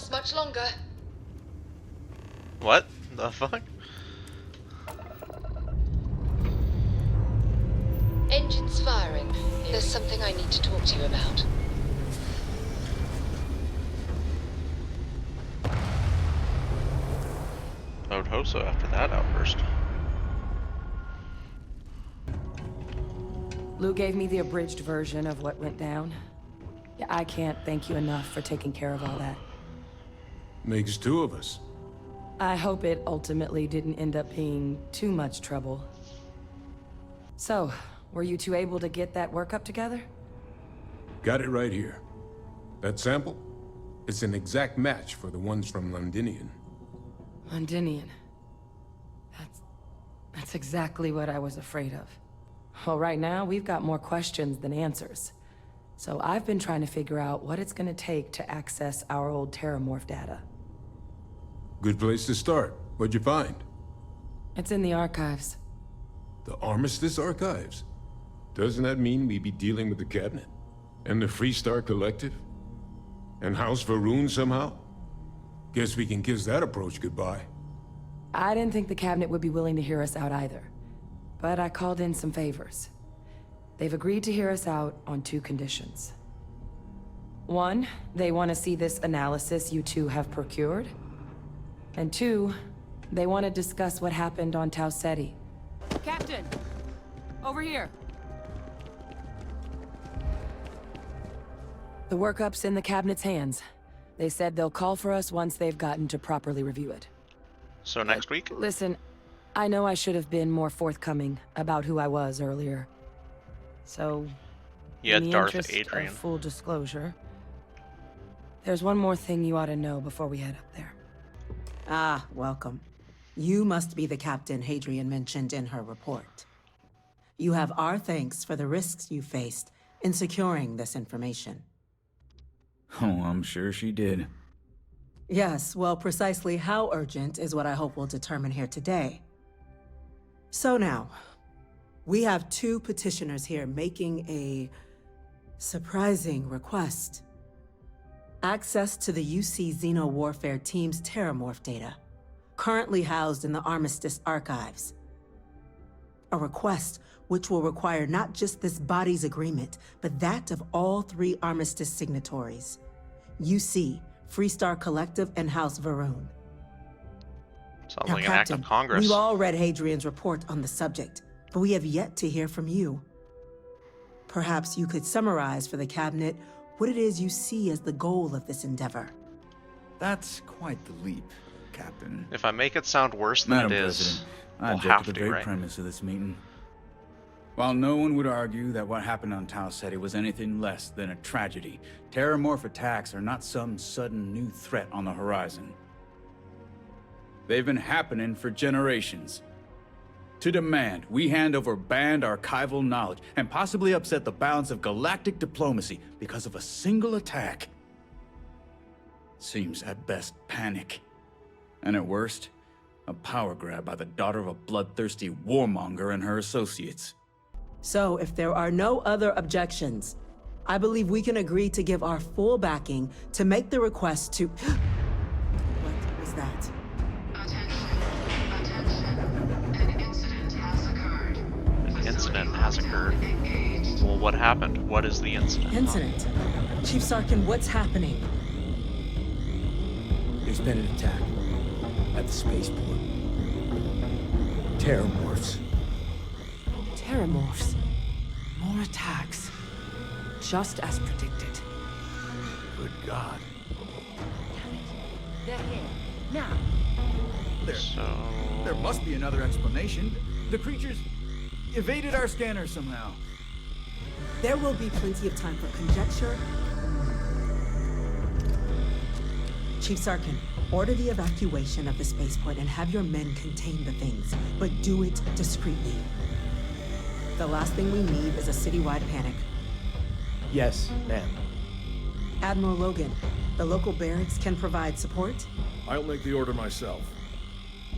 last much longer. What the fuck? Engines firing. There's something I need to talk to you about. I would hope so after that outburst. Lou gave me the abridged version of what went down. Yeah, I can't thank you enough for taking care of all that. Makes two of us. I hope it ultimately didn't end up being too much trouble. So, were you two able to get that workup together? Got it right here. That sample? It's an exact match for the ones from Londinian. Londinian. That's exactly what I was afraid of. Well, right now, we've got more questions than answers. So I've been trying to figure out what it's gonna take to access our old Terramorph data. Good place to start. What'd you find? It's in the archives. The Armistice Archives? Doesn't that mean we'd be dealing with the Cabinet? And the Freestar Collective? And House Varun somehow? Guess we can kiss that approach goodbye. I didn't think the Cabinet would be willing to hear us out either. But I called in some favors. They've agreed to hear us out on 2 conditions. 1, they want to see this analysis you two have procured. And 2, they want to discuss what happened on Tau Ceti. Captain! Over here! The workup's in the Cabinet's hands. They said they'll call for us once they've gotten to properly review it. So next week? Listen, I know I should have been more forthcoming about who I was earlier. So, Yeah, in the Darth interest Adrian. of full disclosure, there's one more thing you ought to know before we head up there. Ah, welcome. You must be the captain Hadrian mentioned in her report. You have our thanks for the risks you faced in securing this information. Oh, I'm sure she did. Yes, well, precisely how urgent is what I hope we'll determine here today. So now, we have 2 petitioners here making a surprising request. Access to the UC Xeno Warfare Team's Terramorph data, currently housed in the Armistice Archives. A request which will require not just this body's agreement, but that of all 3 Armistice signatories. UC, Freestar Collective, and House Varun. Sounds Now, like an act Captain, of Congress. we've all read Hadrian's report on the subject, but we have yet to hear from you. Perhaps you could summarize for the Cabinet what it is you see as the goal of this endeavor. That's quite the leap, Captain. If I make it sound worse than Madam it is, President, I we'll object have to the to, very right? premise of this meeting. While no one would argue that what happened on Tau Ceti was anything less than a tragedy, Terramorph attacks are not some sudden new threat on the horizon. They've been happening for generations. To demand we hand over banned archival knowledge and possibly upset the balance of galactic diplomacy because of a single attack seems at best panic, and at worst, a power grab by the daughter of a bloodthirsty warmonger and her associates. So, if there are no other objections, I believe we can agree to give our full backing to make the request to... What was that? An incident has occurred. Well, what happened? What is the incident? Incident? Chief Sarkin, what's happening? There's been an attack at the spaceport. Terramorphs. Terramorphs. More attacks. Just as predicted. Good God. They're here. Now. There must be another explanation. The creatures evaded our scanner somehow. There will be plenty of time for conjecture. Chief Sarkin, order the evacuation of the spaceport and have your men contain the things, but do it discreetly. The last thing we need is a citywide panic. Yes, ma'am. Admiral Logan, the local barracks can provide support? I'll make the order myself.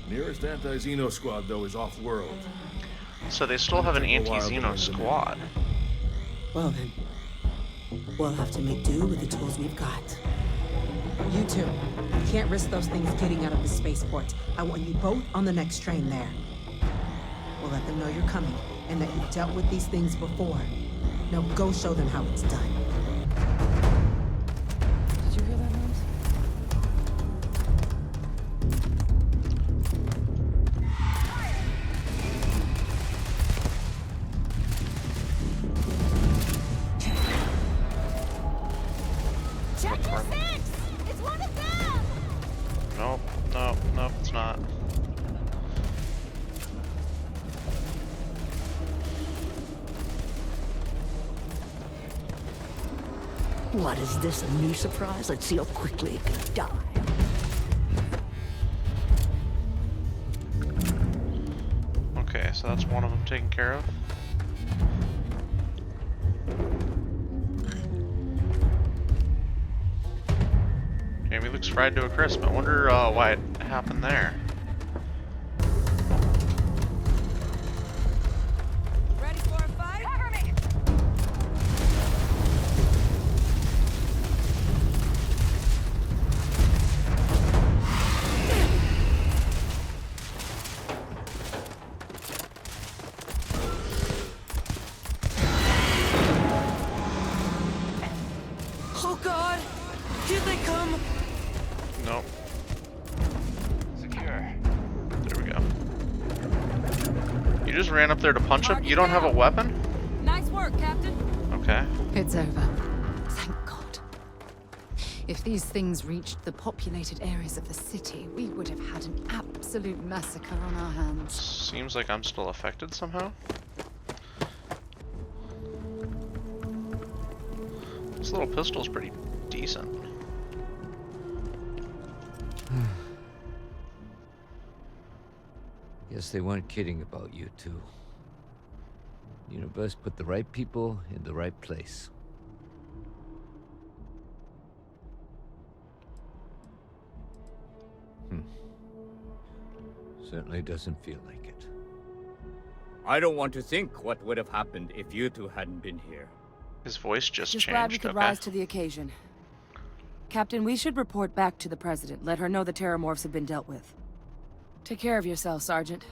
Nearest anti-Xeno squad, though, is off-world. So they still have an anti-Xeno squad. Well then, we'll have to make do with the tools we've got. You two. You can't risk those things getting out of the spaceport. I want you both on the next train there. We'll let them know you're coming, and that you've dealt with these things before. Now go show them how it's done. Did you hear that noise? Check your six! It's one of them! Nope, nope, nope, it's not. What is this, a new surprise? Let's see how quickly it can die. Okay, so that's one of them taken care of. Jamie looks fried to a crisp. I wonder why it happened there. Ready for a fight? Cover me! Oh God! Here they come! Nope. Secure. There we go. You just ran up there to punch him? You don't have a weapon? Nice work, Captain. Okay. It's over. Thank God. If these things reached the populated areas of the city, we would have had an absolute massacre on our hands. Seems like I'm still affected somehow. This little pistol's pretty decent. Guess they weren't kidding about you two. Universe put the right people in the right place. Certainly doesn't feel like it. I don't want to think what would have happened if you two hadn't been here. His voice just Just changed. glad we could Okay. rise to the occasion. Captain, we should report back to the President. Let her know the Terramorphs have been dealt with. Take care of yourself, Sergeant.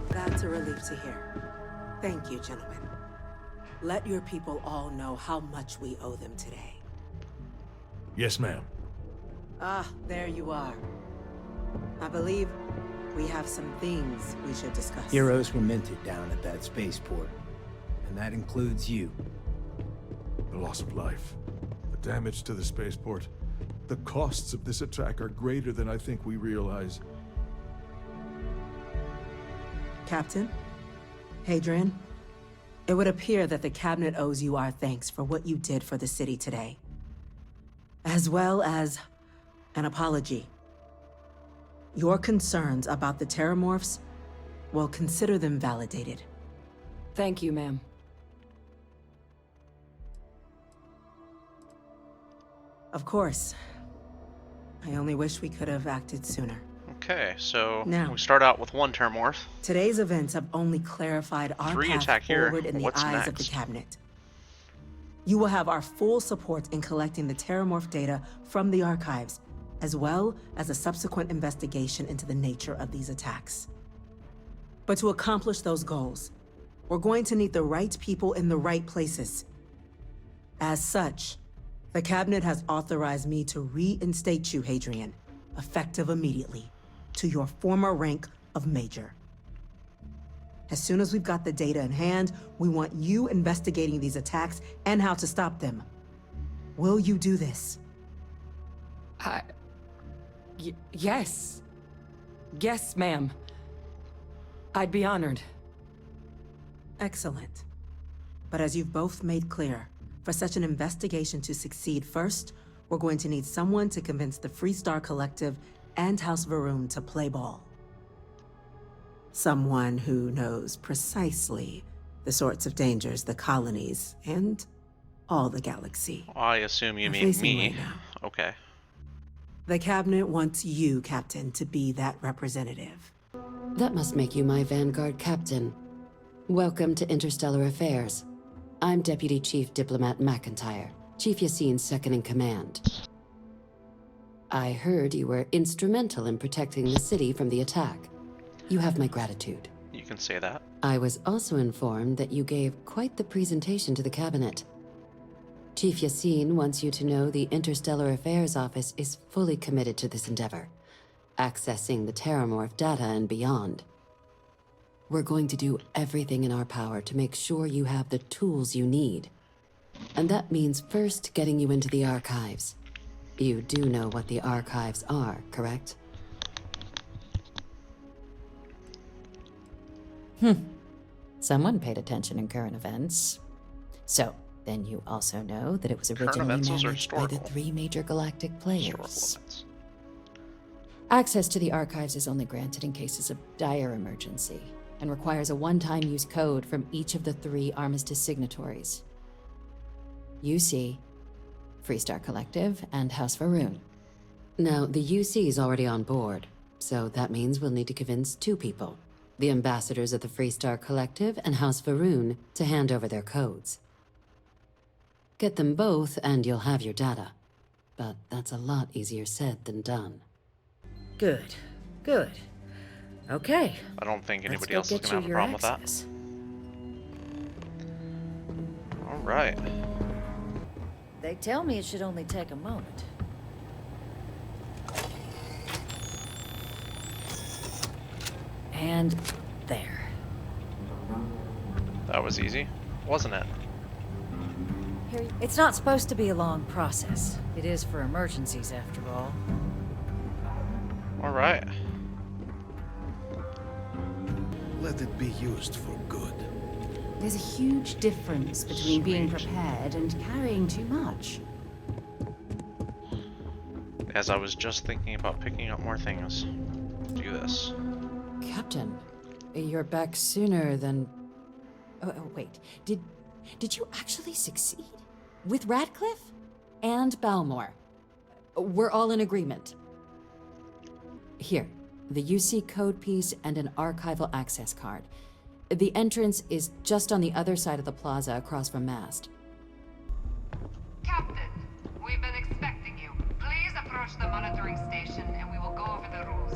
That's a relief to hear. Thank you, gentlemen. Let your people all know how much we owe them today. Yes, ma'am. Ah, there you are. I believe we have some things we should discuss. Heroes were minted down at that spaceport. And that includes you. The loss of life, the damage to the spaceport. The costs of this attack are greater than I think we realize. Captain? Hadrian? It would appear that the Cabinet owes you our thanks for what you did for the city today. As well as an apology. Your concerns about the Terramorphs, well, consider them validated. Thank you, ma'am. Of course. I only wish we could have acted sooner. Okay, so Now. we start out with one Terramorph. Today's events have only clarified our 3 path attack here. forward in the What's eyes of the next? Cabinet. You will have our full support in collecting the Terramorph data from the archives, as well as a subsequent investigation into the nature of these attacks. But to accomplish those goals, we're going to need the right people in the right places. As such, the Cabinet has authorized me to reinstate you, Hadrian, effective immediately, to your former rank of Major. As soon as we've got the data in hand, we want you investigating these attacks and how to stop them. Will you do this? Yes. Yes, ma'am. I'd be honored. Excellent. But as you've both made clear, for such an investigation to succeed first, we're going to need someone to convince the Freestar Collective and House Varun to play ball. Someone who knows precisely the sorts of dangers the colonies and all the galaxy. I assume you are mean facing me. right now. Okay. The Cabinet wants you, Captain, to be that representative. That must make you my Vanguard captain. Welcome to Interstellar Affairs. I'm Deputy Chief Diplomat McIntyre, Chief Yassine's second-in-command. I heard you were instrumental in protecting the city from the attack. You have my gratitude. You can say that. I was also informed that you gave quite the presentation to the cabinet. Chief Yassine wants you to know the Interstellar Affairs Office is fully committed to this endeavor, accessing the Terramorph data and beyond. We're going to do everything in our power to make sure you have the tools you need. And that means first getting you into the archives. You do know what the archives are, correct? Someone paid attention in current events. So, then you also know that it was originally managed by the 3 major galactic players. Access to the archives is only granted in cases of dire emergency, and requires a one-time use code from each of the 3 Armistice signatories. UC, Freestar Collective, and House Varun. Now, the UC is already on board, so that means we'll need to convince 2 people. The ambassadors of the Freestar Collective and House Varun to hand over their codes. Get them both and you'll have your data. But that's a lot easier said than done. Good. Good. Okay. I don't think anybody Let's else go is get going to have you a your problem access. with that. Alright. They tell me it should only take a moment. And there. That was easy, wasn't it? It's not supposed to be a long process. It is for emergencies, after all. Alright. Let it be used for good. There's a huge difference between being prepared and carrying too much. As I was just thinking about picking up more things. Do this. Captain, you're back sooner than... Oh, wait. Did you actually succeed? With Radcliffe? And Balmore? We're all in agreement. Here, the UC code piece and an archival access card. The entrance is just on the other side of the plaza across from Mast. Captain, we've been expecting you. Please approach the monitoring station and we will go over the rules.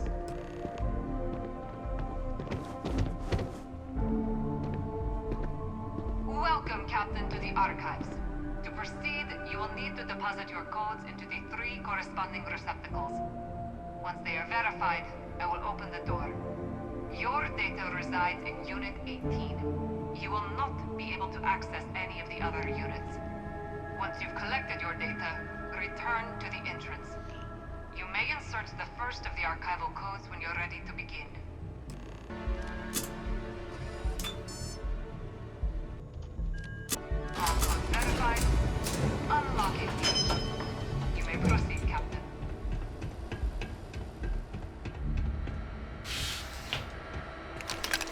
Welcome, Captain, to the archives. To proceed, you will need to deposit your codes into the 3 corresponding receptacles. Once they are verified, I will open the door. Your data resides in Unit 18. You will not be able to access any of the other units. Once you've collected your data, return to the entrance. You may insert the first of the archival codes when you're ready to begin. All codes verified. Unlocking. You may proceed, Captain.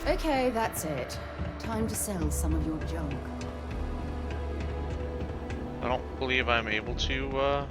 Okay, that's it. Time to sell some of your junk. I don't believe I'm able to